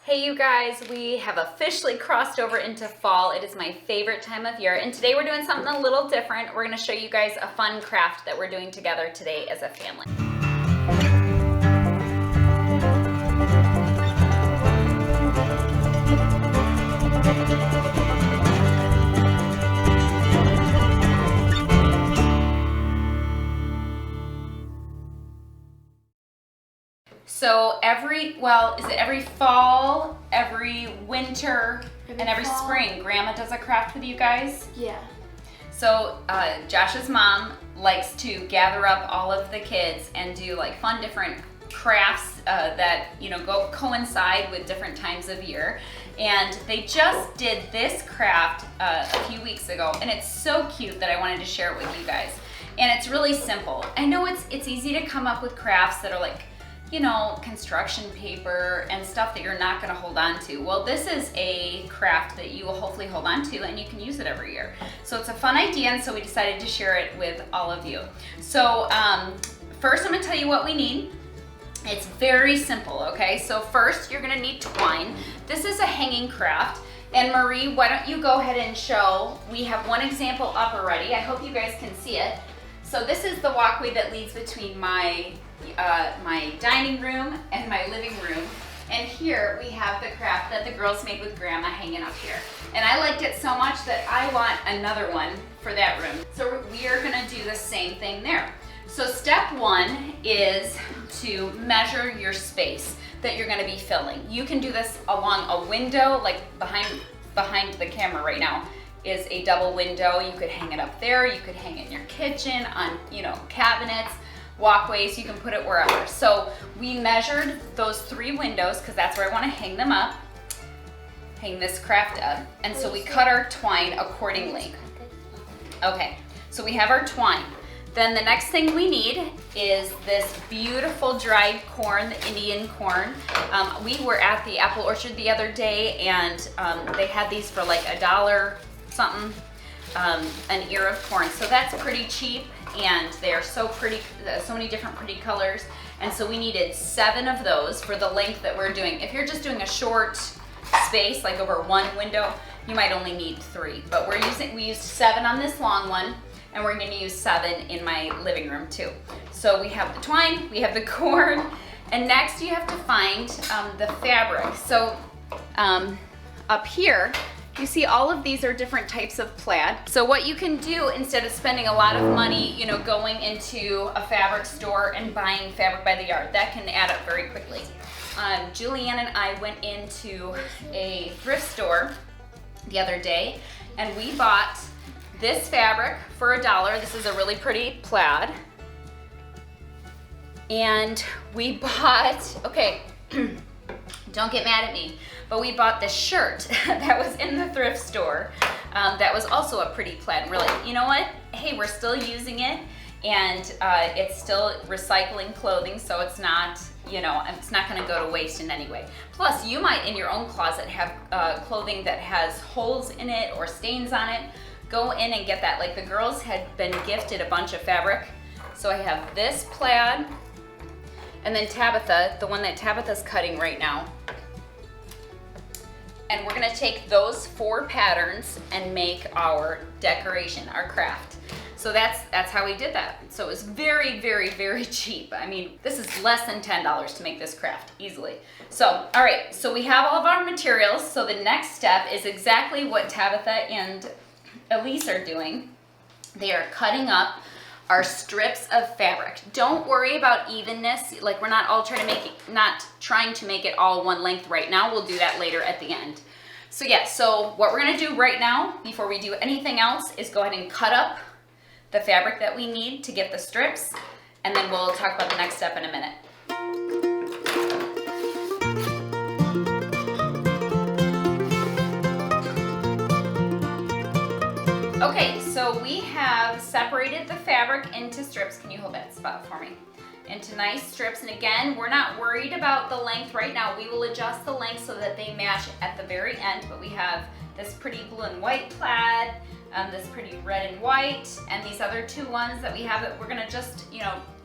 Hey you guys, we have officially crossed over into fall. It is my favorite time of year, and today we're doing something a little different. We're gonna show you guys a fun craft that we're doing together today as a family. So every fall, every winter, and every spring, Grandma does a craft with you guys? Yeah. So Josh's mom likes to gather up all of the kids and do like fun different crafts that coincide with different times of year. And they just did this craft a few weeks ago, and it's so cute that I wanted to share it with you guys. And it's really simple. I know it's easy to come up with crafts that are like, construction paper and stuff that you're not going to hold on to. Well, this is a craft that you will hopefully hold on to, and you can use it every year. So it's a fun idea, and so we decided to share it with all of you. So first I'm going to tell you what we need. It's very simple, okay? So first you're going to need twine. This is a hanging craft. And Marie, why don't you go ahead and show? We have one example up already. I hope you guys can see it. So this is the walkway that leads between my dining room and my living room. And here we have the craft that the girls made with Grandma hanging up here. And I liked it so much that I want another one for that room. So we are gonna do the same thing there. So step one is to measure your space that you're gonna be filling. You can do this along a window, like behind the camera right now is a double window. You could hang it up there, you could hang it in your kitchen, on cabinets, walkways, you can put it wherever. So we measured those 3 windows because that's where I want to hang them up, hang this craft up, and so we cut our twine accordingly. Okay, so we have our twine. Then the next thing we need is this beautiful dried corn, the Indian corn. We were at the apple orchard the other day, and they had these for like $1 something, an ear of corn. So that's pretty cheap, and they're so pretty, so many different pretty colors. And so we needed 7 of those for the length that we're doing. If you're just doing a short space, like over one window, you might only need 3. But we used 7 on this long one, and we're gonna use 7 in my living room too. So we have the twine, we have the corn, and next you have to find the fabric. So up here, you see all of these are different types of plaid. So what you can do instead of spending a lot of money, going into a fabric store and buying fabric by the yard, that can add up very quickly. Julianne and I went into a thrift store the other day, and we bought this fabric for $1. This is a really pretty plaid. And we bought, okay, don't get mad at me, but we bought this shirt that was in the thrift store that was also a pretty plaid. We're like, you know what? Hey, we're still using it, and it's still recycling clothing, so it's not, it's not gonna go to waste in any way. Plus, you might in your own closet have clothing that has holes in it or stains on it. Go in and get that. Like the girls had been gifted a bunch of fabric. So I have this plaid, and then Tabitha, the one that Tabitha's cutting right now. And we're gonna take those 4 patterns and make our decoration, our craft. So that's how we did that. So it was very, very, very cheap. I mean, this is less than $10 to make this craft, easily. So, all right, so we have all of our materials. So the next step is exactly what Tabitha and Elise are doing. They are cutting up our strips of fabric. Don't worry about evenness. Like, we're not trying to make it all one length right now. We'll do that later at the end. So yeah, so what we're gonna do right now, before we do anything else, is go ahead and cut up the fabric that we need to get the strips, and then we'll talk about the next step in a minute. Okay, so we have separated the fabric into strips. Can you hold that spot for me? Into nice strips. And again, we're not worried about the length right now. We will adjust the length so that they match at the very end. But we have this pretty blue and white plaid, this pretty red and white, and these other 2 ones that we have that we're gonna just,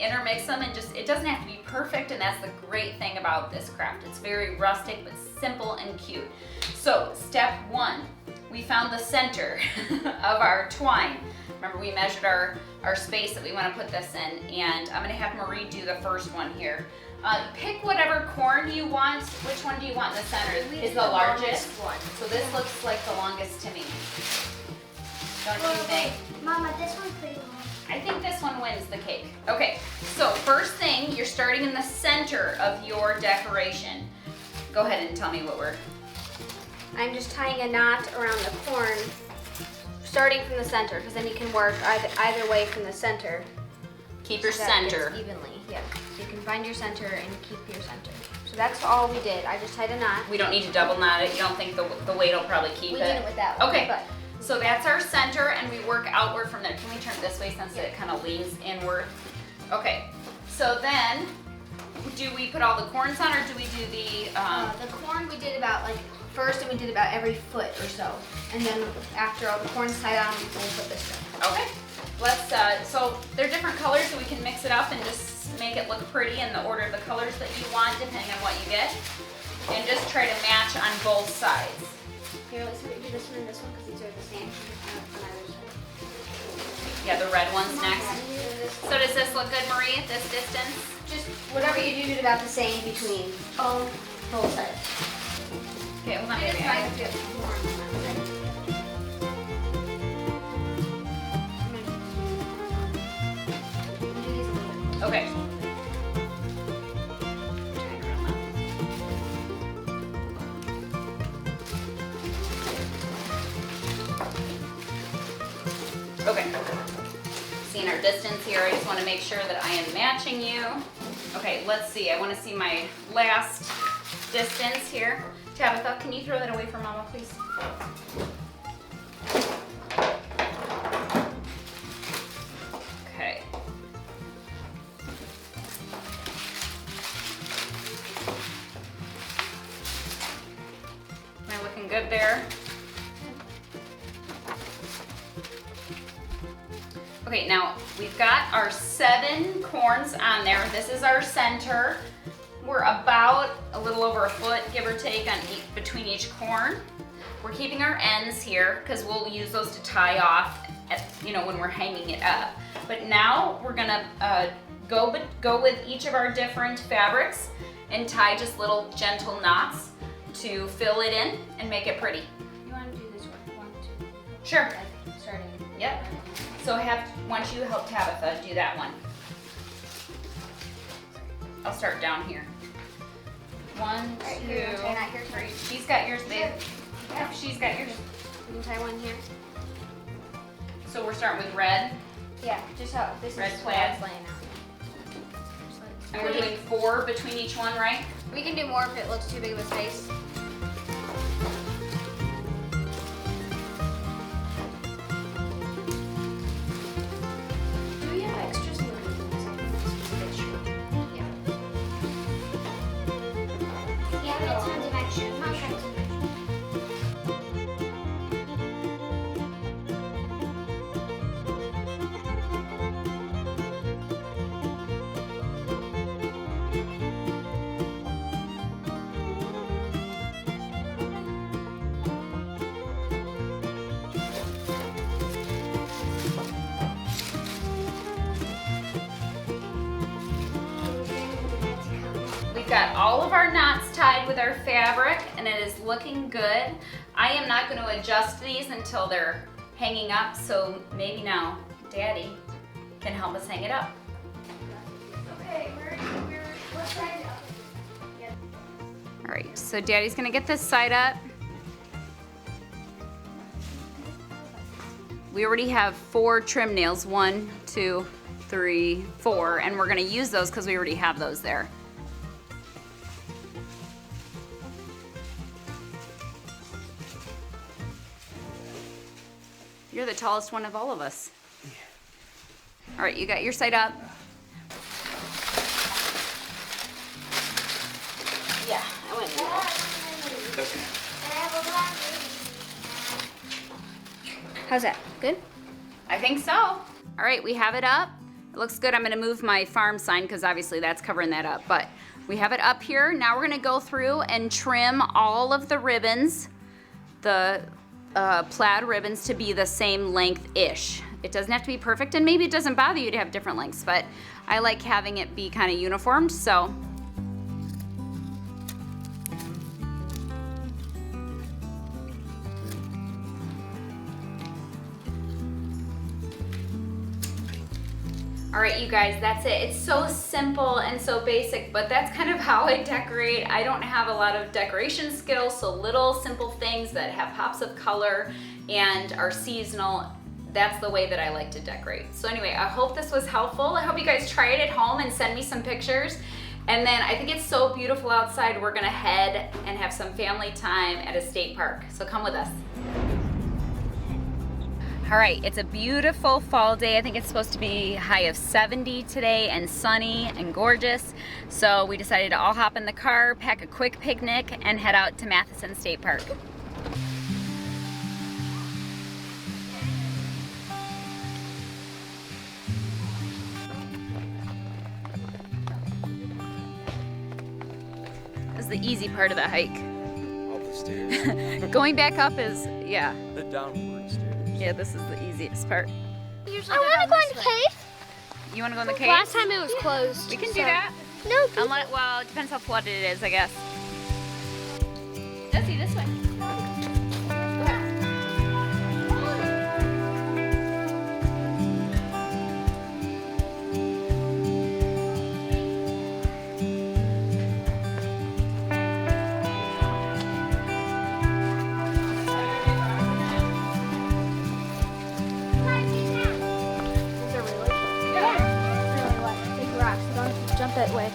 intermix them and just, it doesn't have to be perfect, and that's the great thing about this craft. It's very rustic but simple and cute. So step 1, we found the center of our twine. Remember, we measured our space that we want to put this in, and I'm going to have Marie do the first one here. Pick whatever corn you want. Which one do you want in the center? Is the largest one. So this looks like the longest to me. Don't you think? Mama, this one's pretty long. I think this one wins the cake. Okay, so first thing, you're starting in the center of your decoration. Go ahead and tell me what we're... I'm just tying a knot around the corn, starting from the center, because then you can work either way from the center. Keep your so that it center. fits evenly, yeah. So you can find your center and keep your center. So that's all we did. I just tied a knot. We don't need to double knot it. You don't think the weight will probably keep it? We did it with that one. Okay, But so that's our center, and we work outward from there. Can we turn it this way since it kind of leans inward? Okay, so then, do we put all the corns on, or do we do the... the corn we did about first, and we did about every foot or so. And then after all the corn's tied on, we'll put this stuff. Okay, let's, so they're different colors, so we can mix it up and just make it look pretty in the order of the colors that you want, depending on what you get. And just try to match on both sides. Here, let's do this one and this one, because these are the same on either side. Yeah, the red one's next. This So does this look good, Marie, at this distance? Just whatever you do, about the same between both sides. Okay, hold on, Just baby. try to get more on that side. Do these a little bit. Okay. Okay. Seeing our distance here, I just want to make sure that I am matching you. Okay, let's see. I want to see my last distance here. Tabitha, can you throw that away for Mama, please? Okay. Am I looking good there? Okay, now we've got our 7 corns on there. This is our center. We're about a little over a foot, give or take, on between each corn. We're keeping our ends here because we'll use those to tie off, when we're hanging it up. But now we're gonna go with each of our different fabrics and tie just little gentle knots to fill it in and make it pretty. You want to do this one, two? Sure. Starting. Yep. So once you help Tabitha do that one. I'll start down here. 1, 2, Right, here, tie a knot here, 3. She's got yours, babe. Yep, she's got yours. You can tie one here. So we're starting with red, Yeah, just how this Red is plaid. how it's laying out. and we're doing 4 between each one, right? We can do more if it looks too big of a space. Do we have extras? Yeah. Yeah, we have tons of extras. Mom has some extras. We've got all of our knots tied with our fabric, and it is looking good. I am not going to adjust these until they're hanging up, so maybe now Daddy can help us hang it up. Okay, what side up? All right, so Daddy's gonna get this side up. We already have 4 trim nails, 1, 2, 3, 4, and we're gonna use those because we already have those there. You're the tallest one of all of us. All right, you got your side up. Yeah, I went through that. How's that? Good? I think so. All right, we have it up. It looks good. I'm gonna move my farm sign because obviously that's covering that up, but we have it up here. Now we're gonna go through and trim all of the ribbons, the plaid ribbons, to be the same length-ish. It doesn't have to be perfect, and maybe it doesn't bother you to have different lengths, but I like having it be kind of uniformed, so. All right, you guys, that's it. It's so simple and so basic, but that's kind of how I decorate. I don't have a lot of decoration skills, so little simple things that have pops of color and are seasonal, that's the way that I like to decorate. So anyway, I hope this was helpful. I hope you guys try it at home and send me some pictures. And then I think it's so beautiful outside, we're gonna head and have some family time at a state park. So come with us. All right, it's a beautiful fall day. I think it's supposed to be a high of 70 today and sunny and gorgeous. So we decided to all hop in the car, pack a quick picnic, and head out to Matthiessen State Park. This is the easy part of the hike. Up the stairs. Going back up is, yeah. The downward stairs. Yeah, this is the easiest part. I want to go in the cave. You want to go in the cave? Last time it was closed. We can so. do that. No. Unless, well, it depends how flooded it is, I guess. Josie, this way. Jump that way.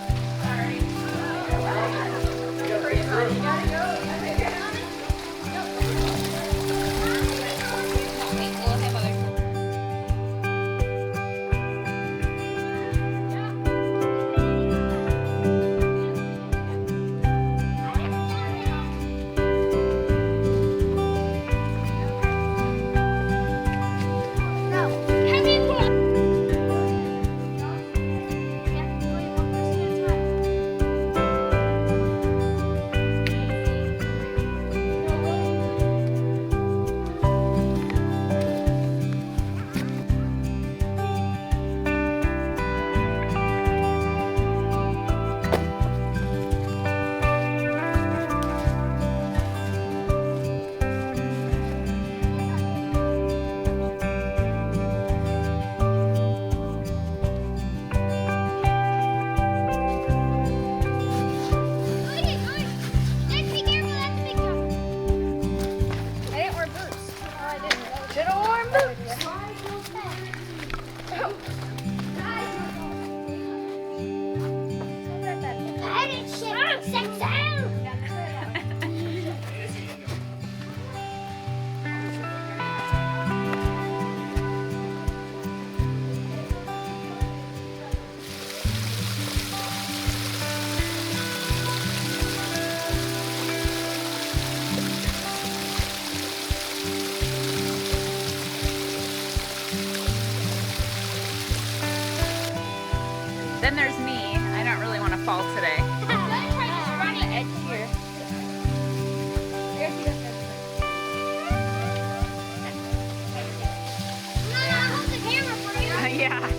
Then there's me. I don't really want to fall today. Run the edge here. Hold the camera for you. Yeah.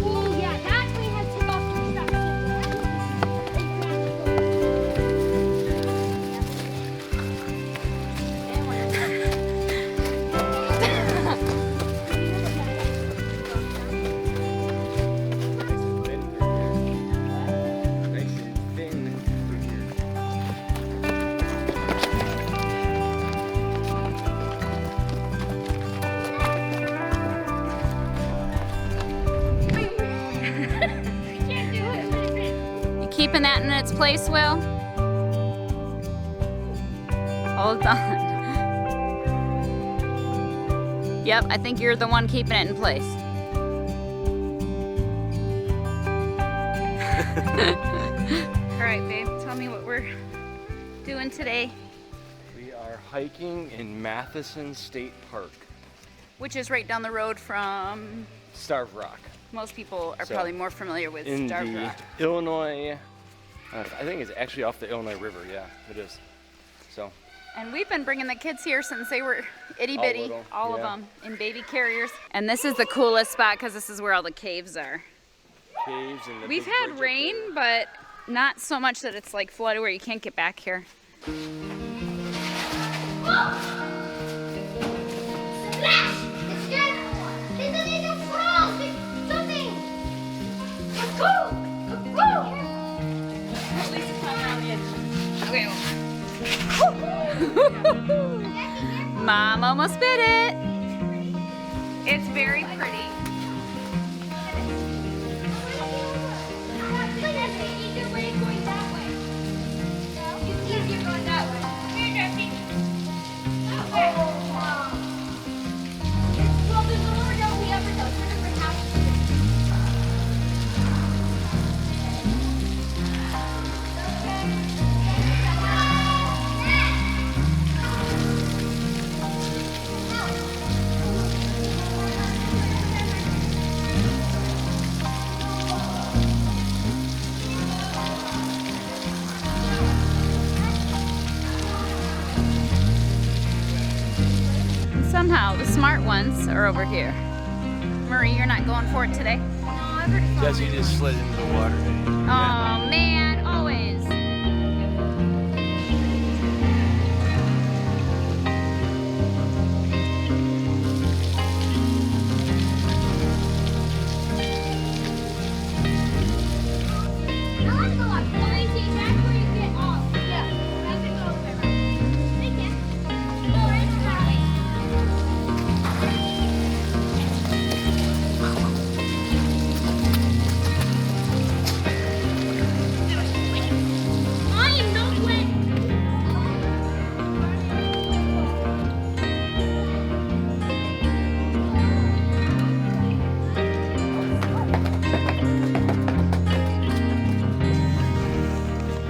Oh yeah, that's when you have to take off your stuff. Nice and thin through here. You keeping that in its place, Will? Hold on. Yep, I think you're the one keeping it in place. All right, babe, tell me what we're doing today. We are hiking in Matthiessen State Park. Which is right down the road from, Starved Rock. most people are So, probably more familiar with In Starved the Rock. Illinois, I think it's actually off the Illinois River. Yeah, it is. So, And we've been bringing the kids here since they were itty bitty, little, all of yeah. them, in baby carriers. And this is the coolest spot because this is where all the caves are. caves and the We've big had bridge up rain, there. but not so much that it's like flooded where you can't get back here. Splash! It's dead! There's a frog! There's something! Let's go! Let's go! Mom almost bit it. It's very pretty. Somehow the smart ones are over here. Marie, you're not going for it today? Jesse just slid into the water. Oh man, always.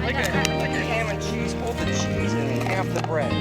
Like a ham and cheese, both the cheese and half the bread.